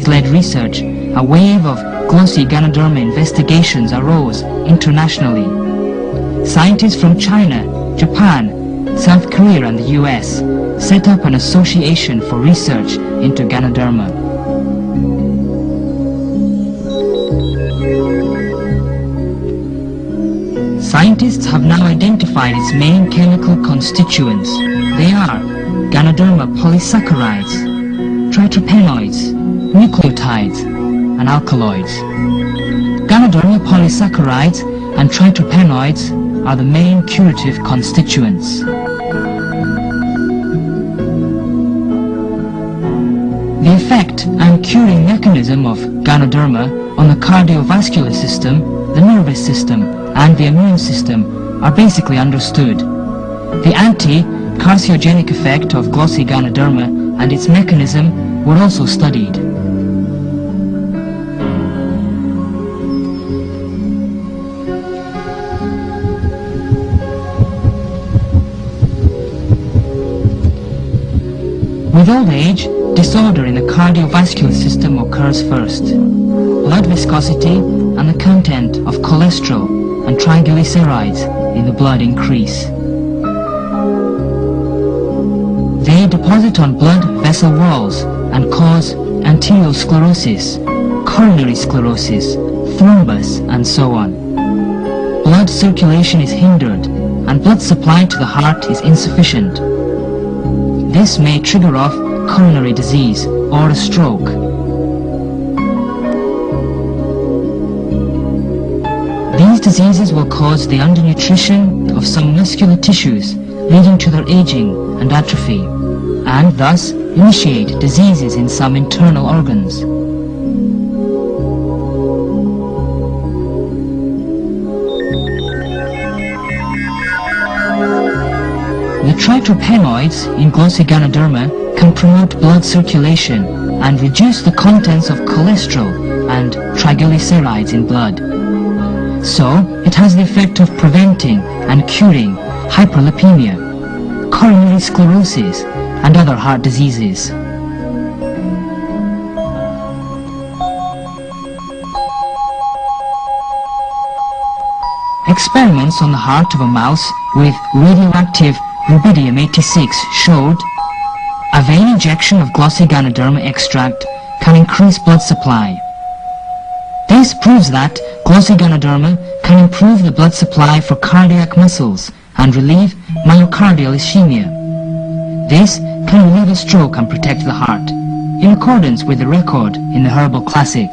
led research, a wave of glossy Ganoderma investigations arose internationally. Scientists from China, Japan, South Korea and the US set up an association for research into Ganoderma. Scientists have now identified its main chemical constituents. They are Ganoderma polysaccharides, tritopenoids, nucleotides, and alkaloids. Ganoderma polysaccharides and tritopenoids are the main curative constituents. The effect and curing mechanism of Ganoderma on the cardiovascular system, the nervous system, and the immune system are basically understood. The anti-carcinogenic effect of glossy Ganoderma and its mechanism were also studied. With old age, disorder in the cardiovascular system occurs first. Blood viscosity and the content of cholesterol and triglycerides in the blood increase. They deposit on blood vessel walls and cause arteriosclerosis, coronary sclerosis, thrombus, and so on. Blood circulation is hindered and blood supply to the heart is insufficient. This may trigger off coronary disease or a stroke. These diseases will cause the undernutrition of some muscular tissues, leading to their aging and atrophy, and thus initiate diseases in some internal organs. The tritopenoids in glossy Ganoderma can promote blood circulation and reduce the contents of cholesterol and triglycerides in blood. So, it has the effect of preventing and curing hyperlipemia, coronary sclerosis, and other heart diseases. Experiments on the heart of a mouse with radioactive rubidium-86 showed a vein injection of glossy Ganoderma extract can increase blood supply. This proves that glossy Ganoderma can improve the blood supply for cardiac muscles and relieve myocardial ischemia. This can relieve a stroke and protect the heart, in accordance with the record in the herbal classic.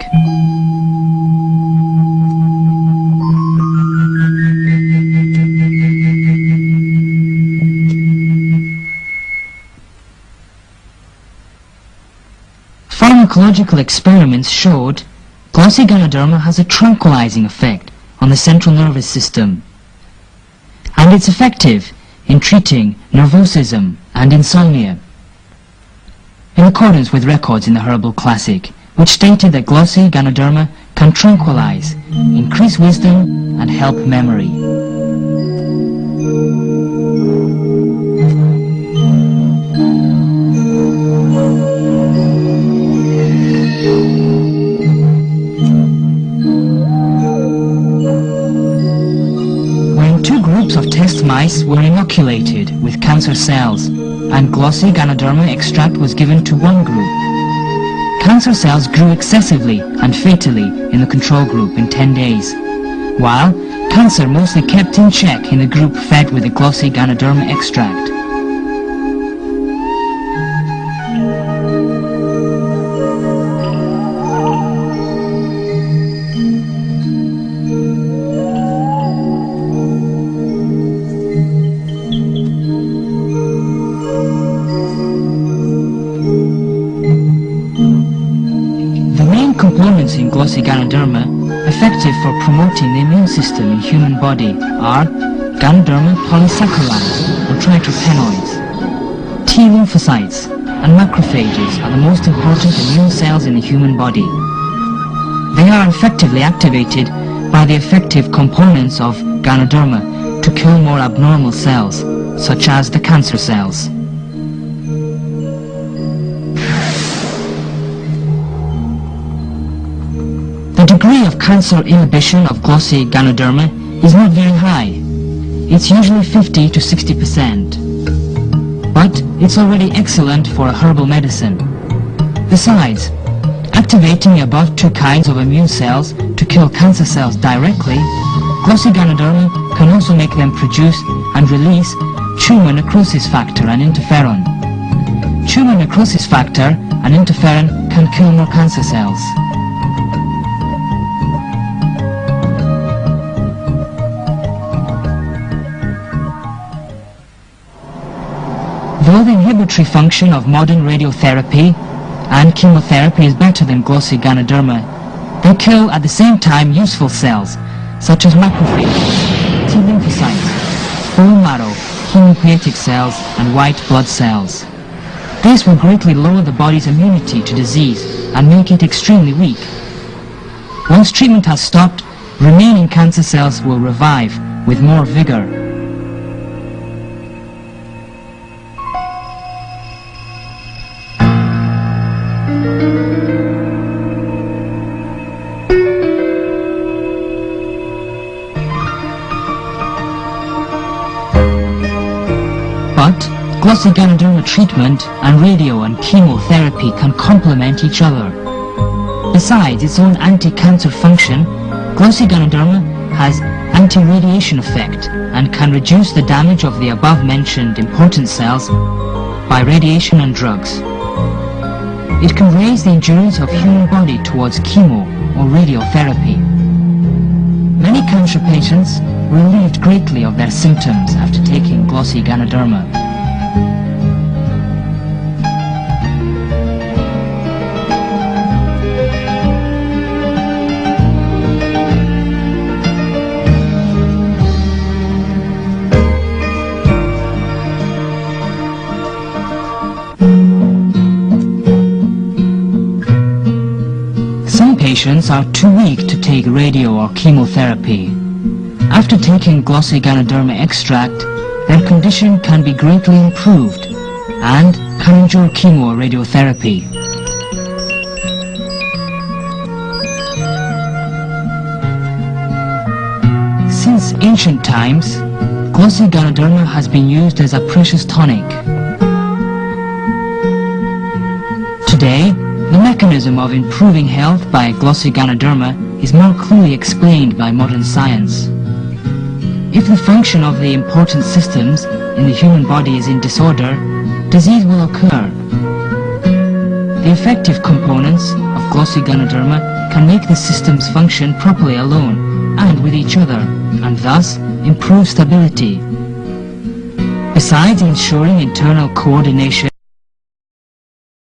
Pharmacological experiments showed glossy Ganoderma has a tranquilizing effect on the central nervous system, and it's effective in treating nervosism and insomnia, in accordance with records in the herbal classic, which stated that glossy Ganoderma can tranquilize, increase wisdom, and help memory. Of test mice were inoculated with cancer cells, and glossy Ganoderma extract was given to one group. Cancer cells grew excessively and fatally in the control group in 10 days, while cancer mostly kept in check in the group fed with the glossy Ganoderma extract. In glossy Ganoderma, effective for promoting the immune system in human body, are Ganoderma polysaccharides or tritopenoids. T lymphocytes and macrophages are the most important immune cells in the human body. They are effectively activated by the effective components of Ganoderma to kill more abnormal cells, such as the cancer cells. degree of cancer inhibition of glossy Ganoderma is not very high. It's usually 50 to 60%. But it's already excellent for a herbal medicine. Besides, activating the above two kinds of immune cells to kill cancer cells directly, glossy Ganoderma can also make them produce and release tumor necrosis factor and interferon. Tumor necrosis factor and interferon can kill more cancer cells. Though the inhibitory function of modern radiotherapy and chemotherapy is better than glossy Ganoderma, they kill at the same time useful cells such as macrophages, T lymphocytes, bone marrow, hematopoietic cells and white blood cells. This will greatly lower the body's immunity to disease and make it extremely weak. Once treatment has stopped, remaining cancer cells will revive with more vigor. Glossy Ganoderma treatment and radio and chemotherapy can complement each other. Besides its own anti-cancer function, glossy Ganoderma has anti-radiation effect and can reduce the damage of the above-mentioned important cells by radiation and drugs. It can raise the endurance of human body towards chemo or radiotherapy. Many cancer patients relieved greatly of their symptoms after taking glossy Ganoderma. Patients are too weak to take radio or chemotherapy. After taking glossy Ganoderma extract, their condition can be greatly improved and can endure chemo or radiotherapy. Since ancient times, glossy Ganoderma has been used as a precious tonic. Today, the mechanism of improving health by glossy Ganoderma is more clearly explained by modern science. If the function of the important systems in the human body is in disorder, disease will occur. The effective components of glossy Ganoderma can make the systems function properly alone and with each other, and thus improve stability. Besides ensuring internal coordination